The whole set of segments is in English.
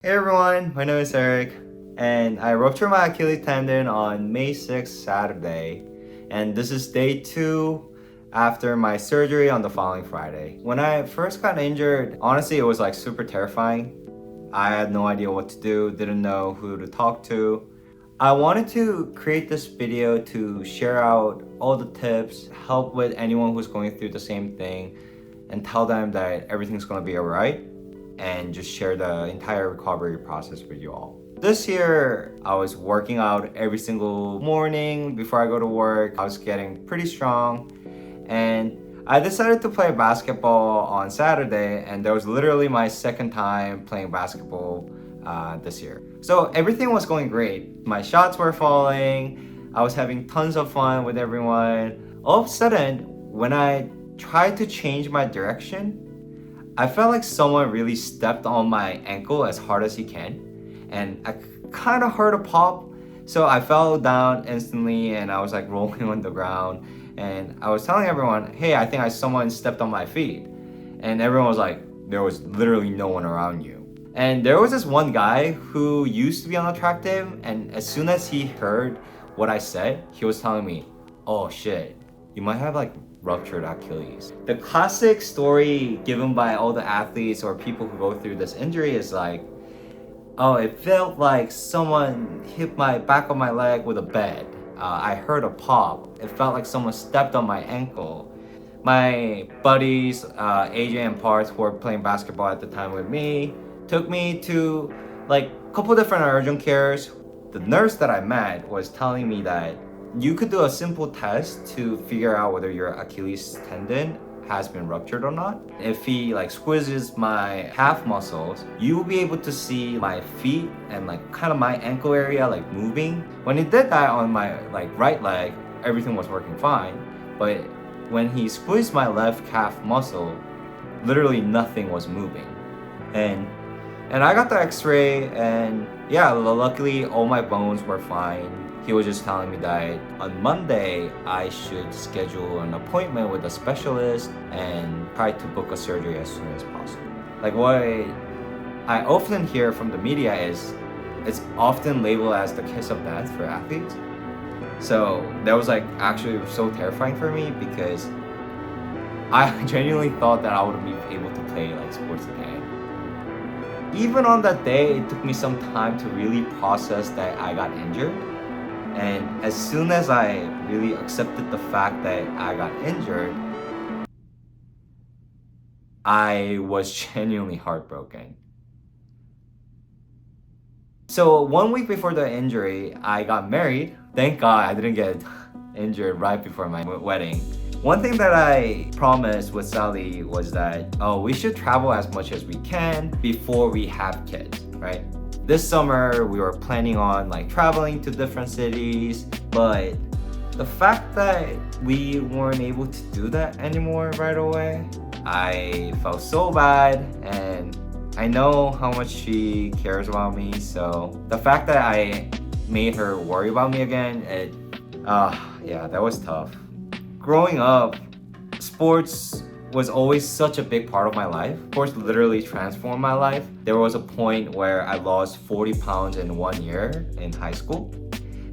Hey everyone, my name is Eric, and I ruptured my Achilles tendon on May 6th, Saturday, and this is day 2 after my surgery on the following Friday. When I first got injured, honestly, it was like super terrifying. I had no idea what to do, didn't know who to talk to. I wanted to create this video to share out all the tips, help with anyone who's going through the same thing, and tell them that everything's gonna be alright, and just share the entire recovery process with you all. This year, I was working out every single morning before I go to work. I was getting pretty strong, and I decided to play basketball on Saturday, and that was literally my second time playing basketball this year. So everything was going great. My shots were falling, I was having tons of fun with everyone. All of a sudden, when I tried to change my direction, I felt like someone really stepped on my ankle as hard as he can, and I kind of heard a pop. So I fell down instantly, and I was like rolling on the ground, and I was telling everyone, hey, I think someone stepped on my feet. And everyone was like, there was literally no one around you. And there was this one guy who used to be unattractive, and as soon as he heard what I said, he was telling me, oh shit, you might have like ruptured Achilles. The classic story given by all the athletes or people who go through this injury is like, oh, it felt like someone hit my back of my leg with a bed. I heard a pop. It felt like someone stepped on my ankle. My buddies, AJ and Parth, who were playing basketball at the time with me, took me to like a couple different urgent cares. The nurse that I met was telling me that you could do a simple test to figure out whether your Achilles tendon has been ruptured or not. If he like squeezes my calf muscles, you will be able to see my feet and like kind of my ankle area like moving. When he did that on my like right leg, everything was working fine. But when he squeezed my left calf muscle, literally nothing was moving. And I got the x-ray, and yeah, luckily all my bones were fine. He was just telling me that on Monday, I should schedule an appointment with a specialist and try to book a surgery as soon as possible. Like what I often hear from the media is it's often labeled as the kiss of death for athletes. So that was like actually so terrifying for me, because I genuinely thought that I would be able to play like sports again. Even on that day, it took me some time to really process that I got injured. And as soon as I really accepted the fact that I got injured, I was genuinely heartbroken. So 1 week before the injury, I got married. Thank God I didn't get injured right before my wedding. One thing that I promised with Sally was that, we should travel as much as we can before we have kids, right? This summer, we were planning on like traveling to different cities, but the fact that we weren't able to do that anymore right away, I felt so bad, and I know how much she cares about me, so the fact that I made her worry about me again, yeah, that was tough. Growing up, sports was always such a big part of my life. Sports literally transformed my life. There was a point where I lost 40 pounds in 1 year in high school.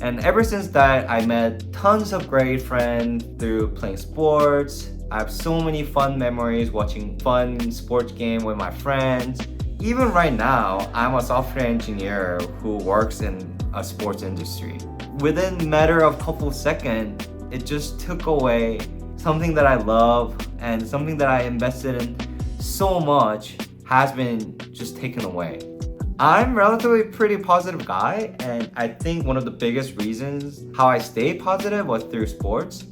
And ever since that, I met tons of great friends through playing sports. I have so many fun memories watching fun sports game with my friends. Even right now, I'm a software engineer who works in a sports industry. Within a matter of couple seconds, it just took away something that I love, and something that I invested in so much has been just taken away. I'm relatively pretty positive guy, and I think one of the biggest reasons how I stay positive was through sports.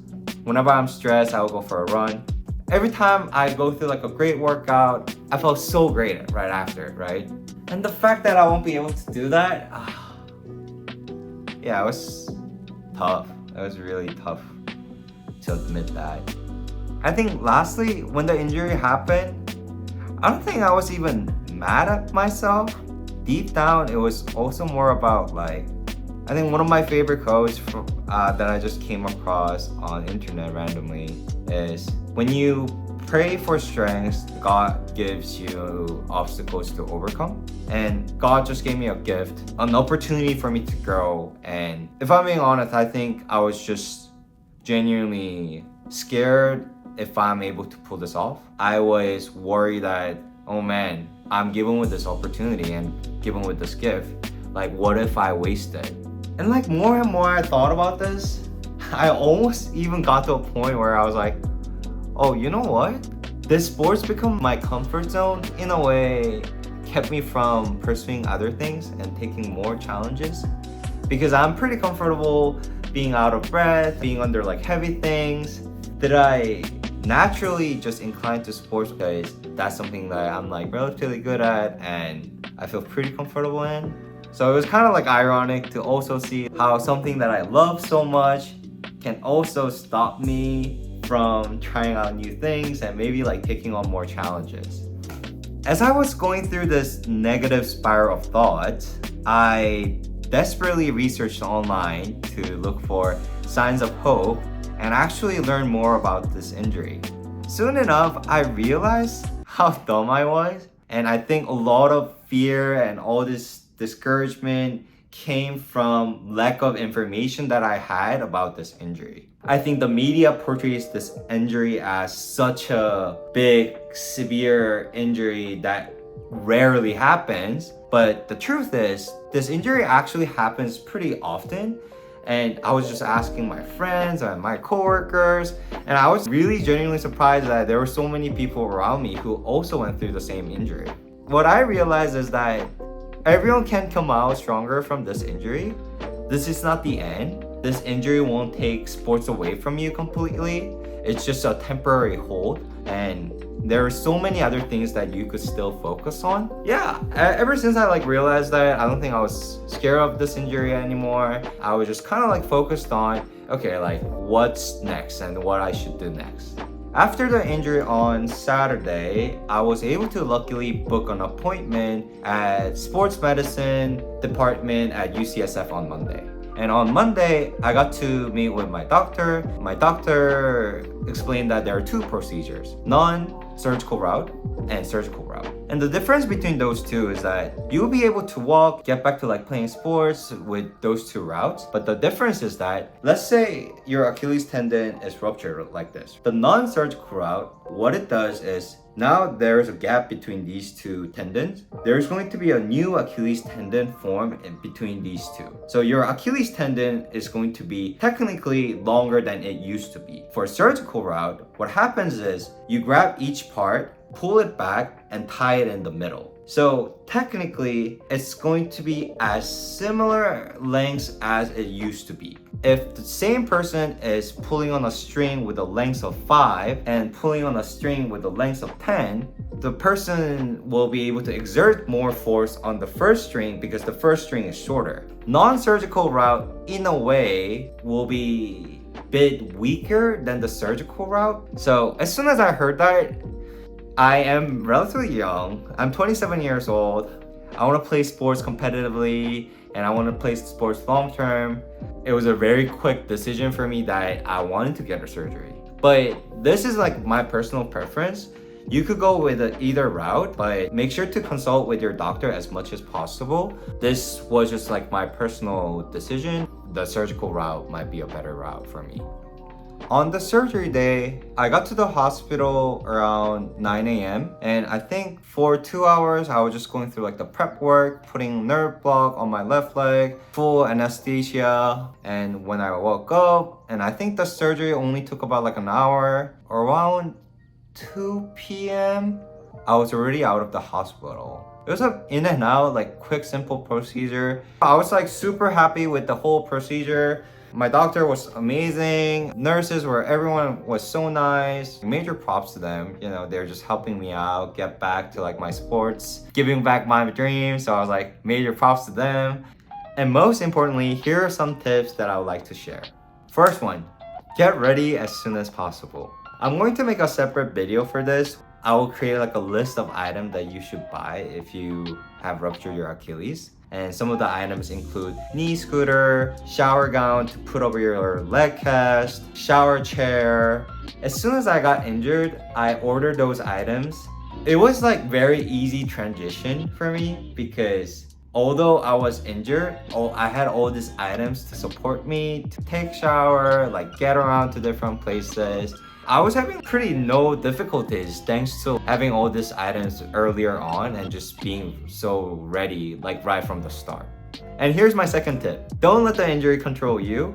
Whenever I'm stressed, I will go for a run. Every time I go through like a great workout, I felt so great right after, right? And the fact that I won't be able to do that, yeah, it was tough. It was really tough to admit that. I think lastly, when the injury happened, I don't think I was even mad at myself. Deep down, it was also more about like, I think one of my favorite quotes that I just came across on internet randomly is, when you pray for strength. God gives you obstacles to overcome. And God just gave me a gift, an opportunity for me to grow. And if I'm being honest, I think I was just genuinely scared if I'm able to pull this off. I was worried that, oh man, I'm given with this opportunity and given with this gift. Like, what if I waste it? And like more and more I thought about this, I almost even got to a point where I was like, oh, you know what? This sport's become my comfort zone in a way, kept me from pursuing other things and taking more challenges. Because I'm pretty comfortable being out of breath, being under like heavy things. Did I naturally just incline to sports because that's something that I'm like relatively good at and I feel pretty comfortable in? So it was kind of like ironic to also see how something that I love so much can also stop me from trying out new things and maybe like taking on more challenges. As I was going through this negative spiral of thought, I desperately researched online to look for signs of hope and actually learn more about this injury. Soon enough, I realized how dumb I was, and I think a lot of fear and all this discouragement came from lack of information that I had about this injury. I think the media portrays this injury as such a big, severe injury that rarely happens, but the truth is, this injury actually happens pretty often. And I was just asking my friends and my coworkers, and I was really genuinely surprised that there were so many people around me who also went through the same injury. What I realized is that everyone can come out stronger from this injury. This is not the end. This injury won't take sports away from you completely. It's just a temporary hold, and there are so many other things that you could still focus on. Yeah, ever since I like realized that, I don't think I was scared of this injury anymore. I was just kind of like focused on, okay, like what's next and what I should do next. After the injury on Saturday, I was able to luckily book an appointment at sports medicine department at UCSF on Monday. And on Monday, I got to meet with my doctor. My doctor explained that there are two procedures, non-surgical route and surgical route. And the difference between those two is that you'll be able to walk, get back to like playing sports with those two routes. But the difference is that, let's say your Achilles tendon is ruptured like this. The non-surgical route, what it does is, now there's a gap between these two tendons. There's going to be a new Achilles tendon formed in between these two. So your Achilles tendon is going to be technically longer than it used to be. For a surgical route, what happens is you grab each part, pull it back, and tie it in the middle. So technically, it's going to be as similar lengths as it used to be. If the same person is pulling on a string with a length of 5 and pulling on a string with a length of 10, the person will be able to exert more force on the first string because the first string is shorter. Non-surgical route, in a way, will be a bit weaker than the surgical route. So as soon as I heard that, I am relatively young. I'm 27 years old. I want to play sports competitively and I want to play sports long term. It was a very quick decision for me that I wanted to get a surgery. But this is like my personal preference. You could go with either route, but make sure to consult with your doctor as much as possible. This was just like my personal decision. The surgical route might be a better route for me. On the surgery day, I got to the hospital around 9 a.m. and I think for 2 hours, I was just going through like the prep work, putting nerve block on my left leg, full anesthesia. And when I woke up, and I think the surgery only took about like an hour, around 2 p.m., I was already out of the hospital. It was an in and out, like quick, simple procedure. I was like super happy with the whole procedure. My doctor was amazing. Nurses everyone was so nice. Major props to them. You know, they're just helping me out, get back to like my sports, giving back my dreams. So I was like, major props to them. And most importantly, here are some tips that I would like to share. First one, get ready as soon as possible. I'm going to make a separate video for this. I will create like a list of items that you should buy if you have ruptured your Achilles. And some of the items include knee scooter, shower gown to put over your leg cast, shower chair. As soon as I got injured, I ordered those items. It was like very easy transition for me because although I was injured, I had all these items to support me, to take shower, like get around to different places. I was having pretty no difficulties thanks to having all these items earlier on and just being so ready like right from the start. And here's my second tip. Don't let the injury control you,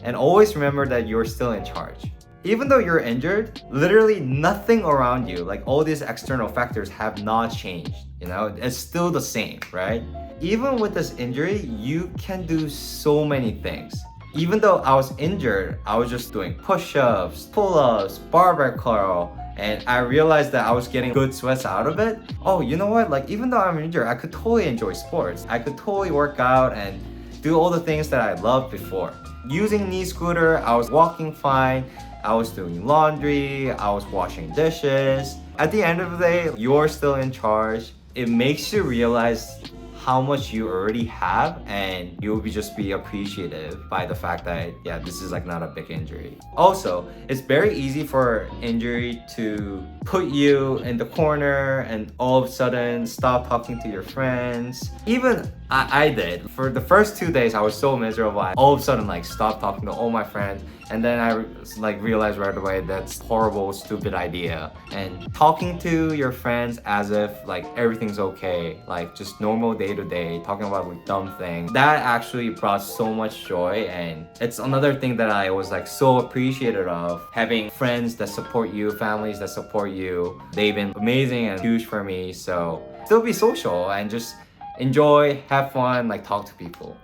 and always remember that you're still in charge. Even though you're injured, literally nothing around you, like all these external factors have not changed, it's still the same, right? Even with this injury, you can do so many things. Even though I was injured, I was just doing push-ups, pull-ups, barbell curl, and I realized that I was getting good sweats out of it. Oh, you know what? Like even though I'm injured, I could totally enjoy sports. I could totally work out and do all the things that I loved before. Using knee scooter, I was walking fine. I was doing laundry, I was washing dishes. At the end of the day, you're still in charge. It makes you realize how much you already have, and you'll just be appreciative by the fact that this is like not a big injury. Also, it's very easy for injury to put you in the corner and all of a sudden stop talking to your friends. Even I did. For the first 2 days, I was so miserable. I all of a sudden like stopped talking to all my friends, and then I like realized right away that's horrible, stupid idea. And talking to your friends as if like everything's okay, like just normal day to day, talking about like dumb things, that actually brought so much joy. And it's another thing that I was like so appreciative of, having friends that support you, families that support you. They've been amazing and huge for me. So still be social and just enjoy, have fun, like talk to people.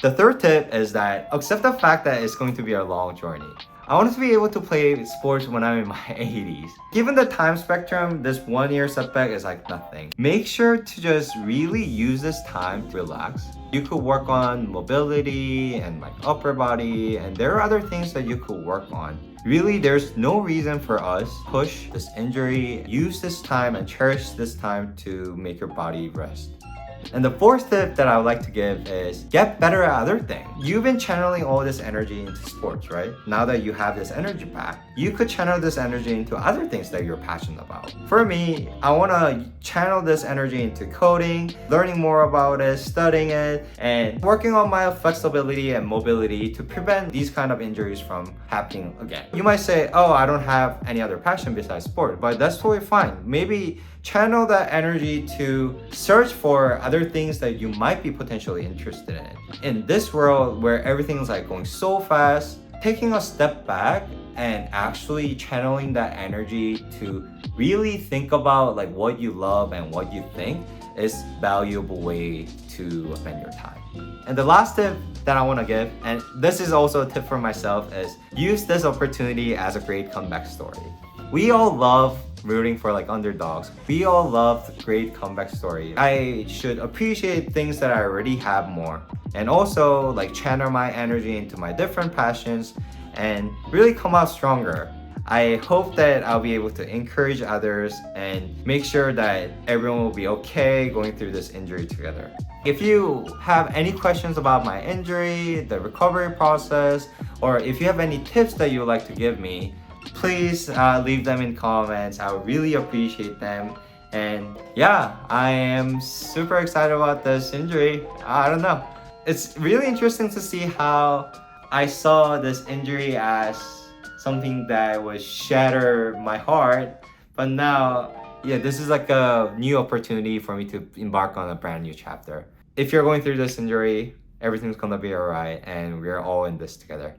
The third tip is that accept the fact that it's going to be a long journey. I wanted to be able to play sports when I'm in my 80s. Given the time spectrum, this 1 year setback is like nothing. Make sure to just really use this time to relax. You could work on mobility and like upper body, and there are other things that you could work on. Really, there's no reason for us to push this injury. Use this time and cherish this time to make your body rest. And the fourth tip that I would like to give is get better at other things. You've been channeling all this energy into sports, right? Now that you have this energy back, you could channel this energy into other things that you're passionate about. For me, I want to channel this energy into coding, learning more about it, studying it, and working on my flexibility and mobility to prevent these kind of injuries from happening again. You might say, oh, I don't have any other passion besides sport, but that's totally fine. Maybe channel that energy to search for other things that you might be potentially interested in. In this world where everything's like going so fast, taking a step back and actually channeling that energy to really think about like what you love and what you think is a valuable way to spend your time. And the last tip that I want to give, and this is also a tip for myself, is use this opportunity as a great comeback story. We all love rooting for like underdogs. We all love the great comeback story. I should appreciate things that I already have more, and also like channel my energy into my different passions and really come out stronger. I hope that I'll be able to encourage others and make sure that everyone will be okay going through this injury together. If you have any questions about my injury, the recovery process, or if you have any tips that you would like to give me, please leave them in comments. I would really appreciate them. And yeah, I am super excited about this injury. I don't know. It's really interesting to see how I saw this injury as something that would shatter my heart. But now, this is like a new opportunity for me to embark on a brand new chapter. If you're going through this injury, everything's gonna be alright, and we're all in this together.